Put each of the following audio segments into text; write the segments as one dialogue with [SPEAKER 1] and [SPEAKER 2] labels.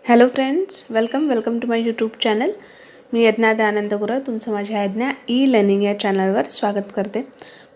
[SPEAKER 1] Hello friends, welcome to my YouTube channel. मी यज्ञा दयानंद गुरव तुमचं माझ्या यज्ञा ई लर्निंग या चॅनलवर स्वागत करते.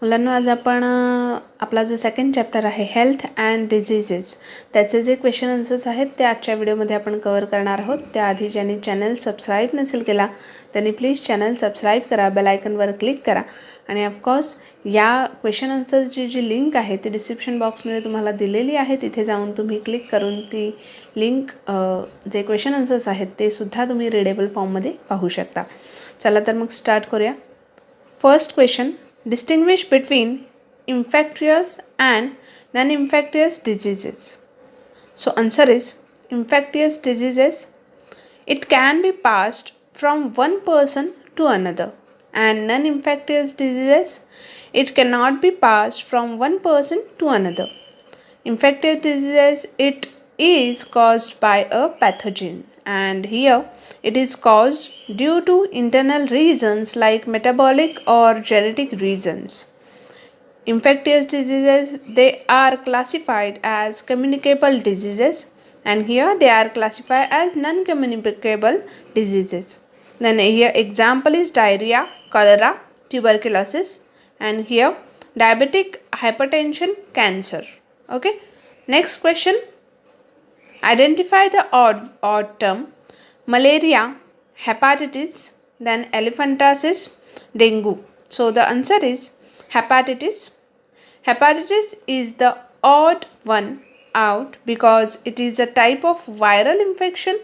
[SPEAKER 1] मुलांनो, आज आपण आपला जो सेकंड चॅप्टर आहे हेल्थ अँड डिझिजेस, त्याचे जे क्वेश्चन आन्सर्स आहेत ते आजच्या व्हिडिओमध्ये आपण कव्हर करणार आहोत. त्याआधी ज्यांनी चॅनल सबस्क्राईब नसेल केला त्यांनी प्लीज चॅनल सबस्क्राईब करा, बेल आयकनवर क्लिक करा आणि ऑफकोर्स या क्वेश्चन आन्सरची जी लिंक आहे ती डिस्क्रिप्शन बॉक्समध्ये तुम्हाला दिलेली आहे. तिथे जाऊन तुम्ही क्लिक करून ती लिंक जे क्वेश्चन आन्सर्स आहेत ते सुद्धा तुम्ही रीडेबल फॉर्ममध्ये पाहू शकता. चला तर मग स्टार्ट करूया. First question, distinguish between infectious and non infectious diseases. So answer is infectious diseases. It can be passed from one person to another, and non-infectious diseases, it cannot be passed from one person to another. Infectious diseases, it is caused by a pathogen, and here it is caused due to internal reasons like metabolic or genetic reasons. Infectious diseases, they are classified as communicable diseases, and here they are classified as non-communicable diseases. Then here example is diarrhea, cholera, tuberculosis, and here diabetic, hypertension, cancer. Okay. Next question. Identify the odd term. Malaria, hepatitis, then elephantiasis, dengue. So the answer is hepatitis. Hepatitis is the odd one out because it is a type of viral infection,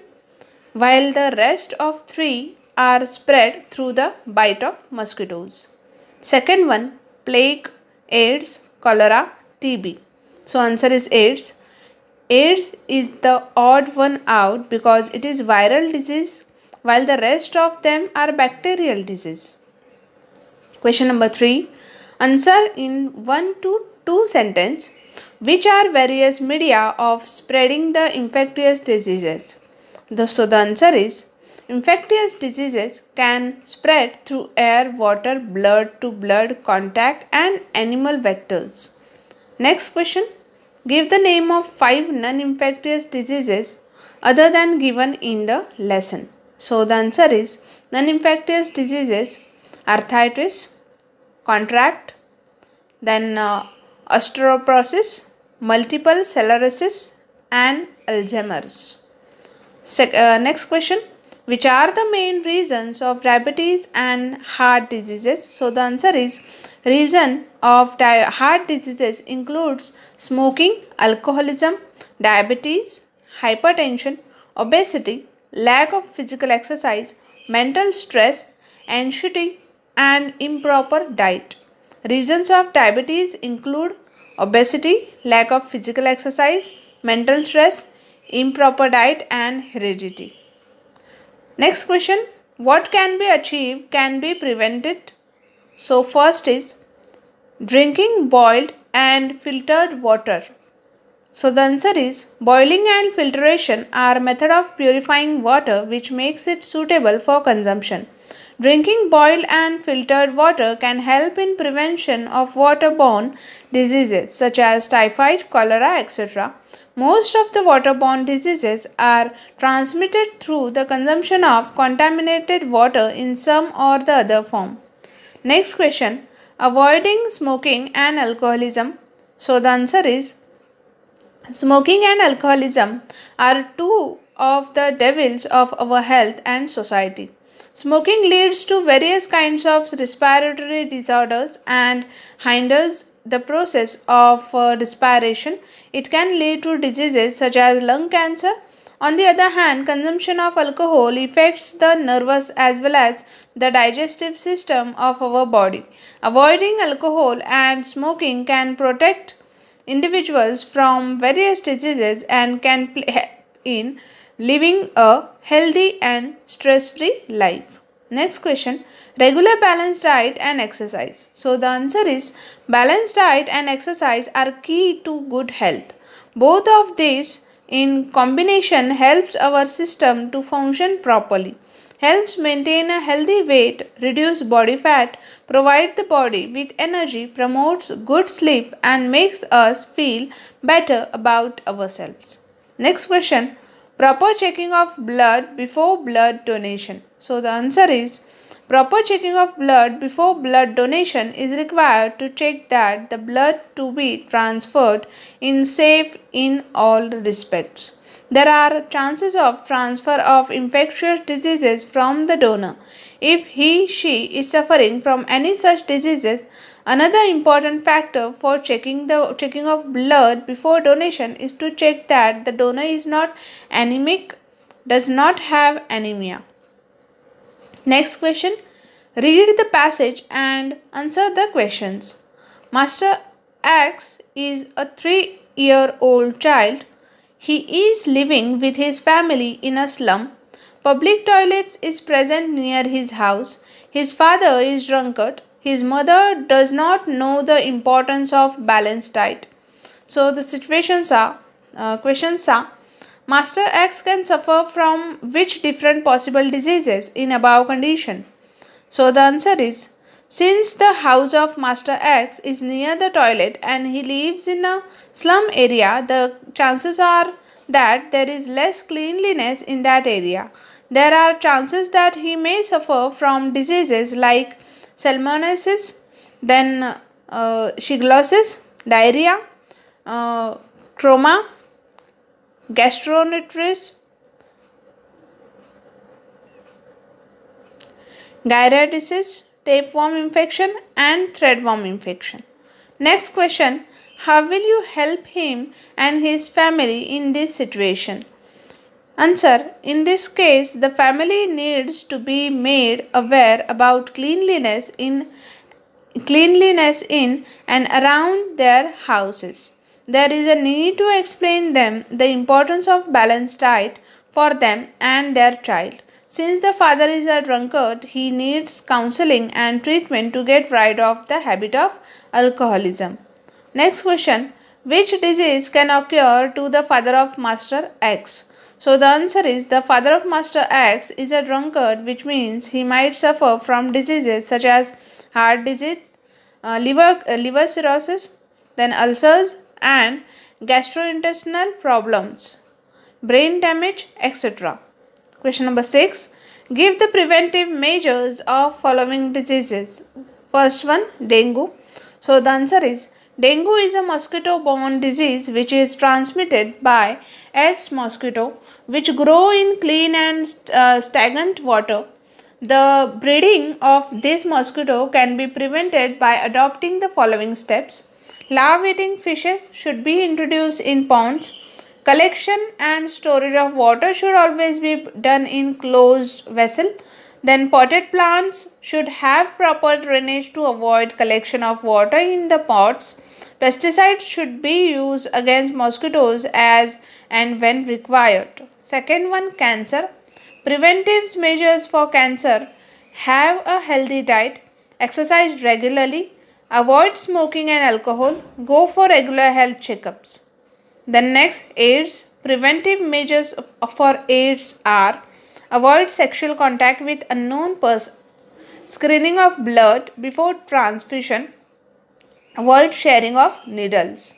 [SPEAKER 1] while the rest of three are spread through the bite of mosquitoes. Second one, plague, AIDS, cholera, TB. So answer is AIDS. AIDS is the odd one out because it is viral disease, while the rest of them are bacterial disease. Question number 3. Answer in 1 to 2 sentence which are various media of spreading the infectious diseases. So the answer is infectious diseases can spread through air, water, blood to blood contact and animal vectors. Next question. Give the name of 5 non-infectious diseases other than given in the lesson. So the answer is non-infectious diseases: arthritis, contract, then osteoporosis, multiple sclerosis, and Alzheimer's. Next question. Which are the main reasons of diabetes and heart diseases? So the answer is reason of heart diseases includes smoking, alcoholism, diabetes, hypertension, obesity, lack of physical exercise, mental stress, anxiety, and improper diet. Reasons of diabetes include obesity, lack of physical exercise, mental stress, improper diet, and heredity. Next question. What can be achieved, can be prevented? So first is drinking boiled and filtered water. So the answer is boiling and filtration are method of purifying water which makes it suitable for consumption. Drinking boiled and filtered water can help in prevention of waterborne diseases such as typhoid, cholera, etc. Most of the waterborne diseases are transmitted through the consumption of contaminated water in some or the other form. Next question. Avoiding smoking and alcoholism. So the answer is smoking and alcoholism are two of the devils of our health and society. Smoking leads to various kinds of respiratory disorders and hinders the process of respiration. It can lead to diseases such as lung cancer. On the other hand, consumption of alcohol affects the nervous as well as the digestive system of our body. Avoiding alcohol and smoking can protect individuals from various diseases and can play in living a healthy and stress-free life. Next question. Regular balanced diet and exercise. So the answer is balanced diet and exercise are key to good health. Both of these in combination helps our system to function properly, helps maintain a healthy weight, reduce body fat, provide the body with energy, promotes good sleep and makes us feel better about ourselves. Next question. Proper checking of blood before blood donation. So the answer is proper checking of blood before blood donation is required to check that the blood to be transferred is safe in all respects. There are chances of transfer of infectious diseases from the donor. If he/she is suffering from any such diseases, another important factor for checking of blood before donation is to check that the donor is not anemic, does not have anemia. Next question. Read the passage and answer the questions. Master X is a 3-year-old child. He is living with his family in a slum. Public toilets is present near his house. His father is drunkard. His mother does not know the importance of balanced diet. So the questions are, Master X can suffer from which different possible diseases in above condition? So the answer is, since the house of Master X is near the toilet and he lives in a slum area, the chances are that there is less cleanliness in that area. There are chances that he may suffer from diseases like salmonellosis, then shigellosis, diarrhea, chroma, gastroenteritis, gyardiasis, tapeworm infection and threadworm infection. Next question. How will you help him and his family in this situation? Answer. In this case, the family needs to be made aware about cleanliness in and around their houses. There is a need to explain them the importance of balanced diet for them and their child. Since the father is a drunkard, he needs counseling and treatment to get rid of the habit of alcoholism. Next question. Which disease can occur to the father of Master X? So the answer is, the father of Master X is a drunkard, which means he might suffer from diseases such as heart disease, liver cirrhosis, then ulcers and gastrointestinal problems, brain damage, etc. Question number 6. Give the preventive measures of following diseases. First one, dengue. So the answer is, dengue is a mosquito-borne disease which is transmitted by Aedes mosquito, which grow in clean and stagnant water. The breeding of this mosquito can be prevented by adopting the following steps. Larve-eating fishes should be introduced in ponds. Collection and storage of water should always be done in closed vessel. Then potted plants should have proper drainage to avoid collection of water in the pots. Pesticides should be used against mosquitoes as and when required. Second one, cancer. Preventive measures for cancer: have a healthy diet, exercise regularly, avoid smoking and alcohol, go for regular health checkups. Then next, AIDS. Preventive measures for AIDS are: avoid sexual contact with unknown person, screening of blood before transfusion, avoid sharing of needles.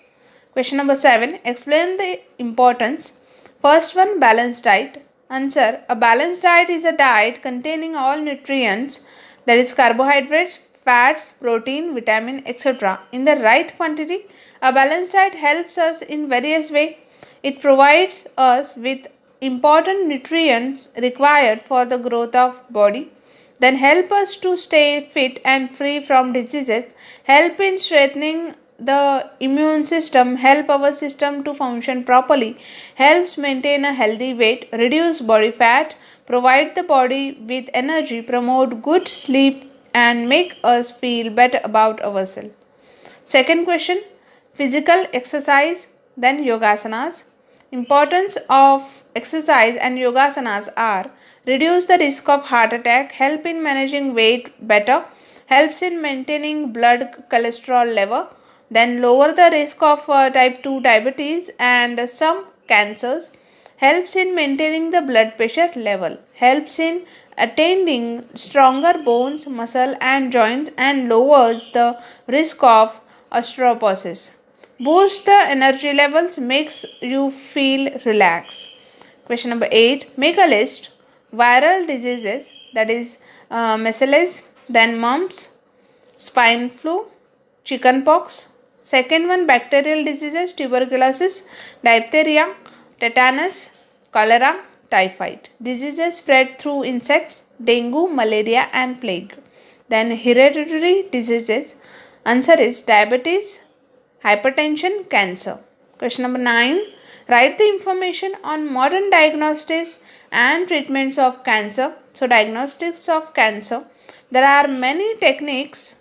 [SPEAKER 1] Question number 7. Explain the importance. First one, balanced diet. Answer. A balanced diet is a diet containing all nutrients, that is carbohydrates, fats, protein, vitamin, etc. in the right quantity. A balanced diet helps us in various ways. It provides us with important nutrients required for the growth of body, then help us to stay fit and free from diseases, help in strengthening the immune system, help our system to function properly, helps maintain a healthy weight, reduce body fat, provide the body with energy, promote good sleep and make us feel better about ourselves. Second question, physical exercise, then yogasanas. Importance of exercise and yogasanas are: reduce the risk of heart attack, help in managing weight better, helps in maintaining blood cholesterol level, then lower the risk of type 2 diabetes and some cancers, helps in maintaining the blood pressure level, helps in attaining stronger bones, muscle and joints and lowers the risk of osteoporosis. Boost the energy levels, makes you feel relaxed. Question number 8. Make a list. Viral diseases, that is measles, then mumps, swine flu, chickenpox. Second one, bacterial diseases, tuberculosis, diphtheria, tetanus, cholera, typhoid. Diseases spread through insects, dengue, malaria and plague. Then hereditary diseases, answer is diabetes, hypertension, cancer. Question number 9. Write the information on modern diagnostics and treatments of cancer. So diagnostics of cancer, there are many techniques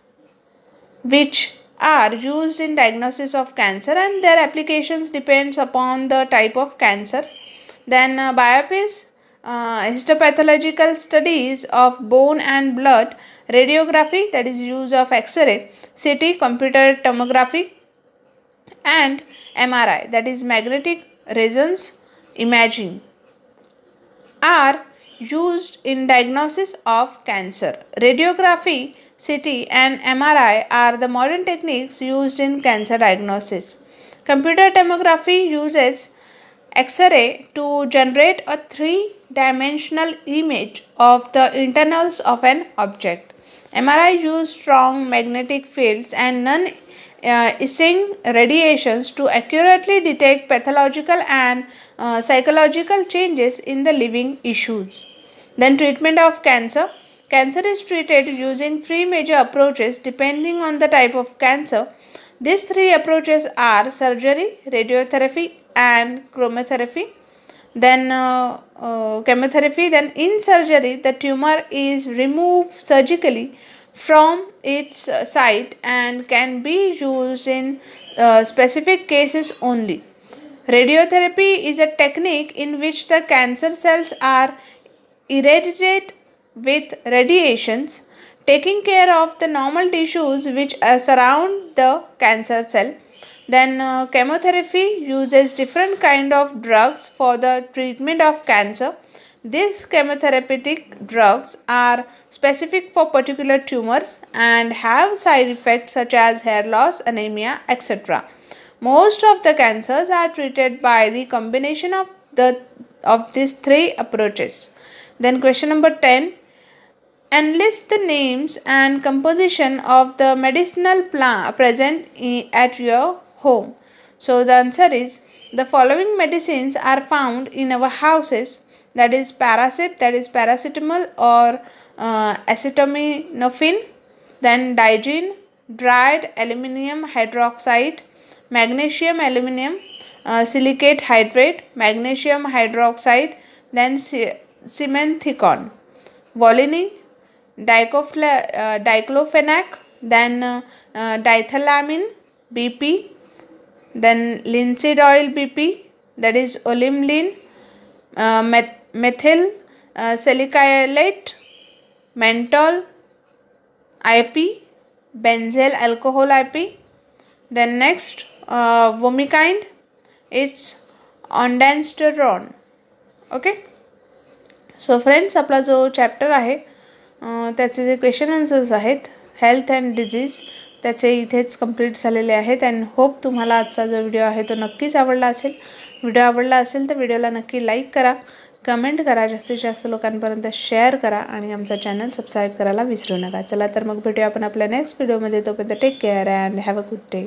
[SPEAKER 1] which are used in diagnosis of cancer and their applications depends upon the type of cancer. Then biopsies, histopathological studies of bone and blood, radiography, that is use of X-ray, CT, computer tomography, and MRI, that is magnetic resonance imaging, are used in diagnosis of cancer. Radiography, CT and MRI are the modern techniques used in cancer diagnosis. Computer tomography uses X-ray to generate a three-dimensional image of the internals of an object. MRI uses strong magnetic fields and non-ionizing radiations to accurately detect pathological and psychological changes in the living tissues. Then treatment of cancer. Cancer is treated using three major approaches depending on the type of cancer. These three approaches are surgery, radiotherapy and chemotherapy. Then chemotherapy. Then in surgery, the tumor is removed surgically from its site and can be used in specific cases only. Radiotherapy is a technique in which the cancer cells are irradiated with radiations, taking care of the normal tissues which surround the cancer cell. Then chemotherapy uses different kind of drugs for the treatment of cancer. These chemotherapeutic drugs are specific for particular tumors and have side effects such as hair loss, anemia, etc. Most of the cancers are treated by the combination of these three approaches. Then question number 10. Enlist the names and composition of the medicinal plant present at your home. So the answer is the following medicines are found in our houses, that is paracetamol or acetaminophen, then Digene, dried aluminum hydroxide, magnesium aluminum silicate hydrate, magnesium hydroxide, then simethicone, Volini, diclofenac, then diethylamine BP, then linseed oil BP, that is olimlin, methyl salicylate, menthol IP, benzyl alcohol IP. Then next vomikind, it's ondansetron. Okay. So friends, आपला जो chapter आहे त्याचे जे question answers आहेत health and disease त्याचे इथेच complete झालेले आहेत. And hope तुम्हाला आजचा जो व्हिडिओ आहे तो नक्कीच आवडला असेल. व्हिडिओ आवडला असेल तर व्हिडिओला नक्की लाईक करा, कमेंट करा, जास्तीत जास्त लोकांपर्यंत शेअर करा आणि आमचा चॅनल सबस्क्राईब करायला विसरू नका. चला तर मग भेटूया आपण आपल्या नेक्स्ट व्हिडिओमध्ये. तोपर्यंत take care and have a good day.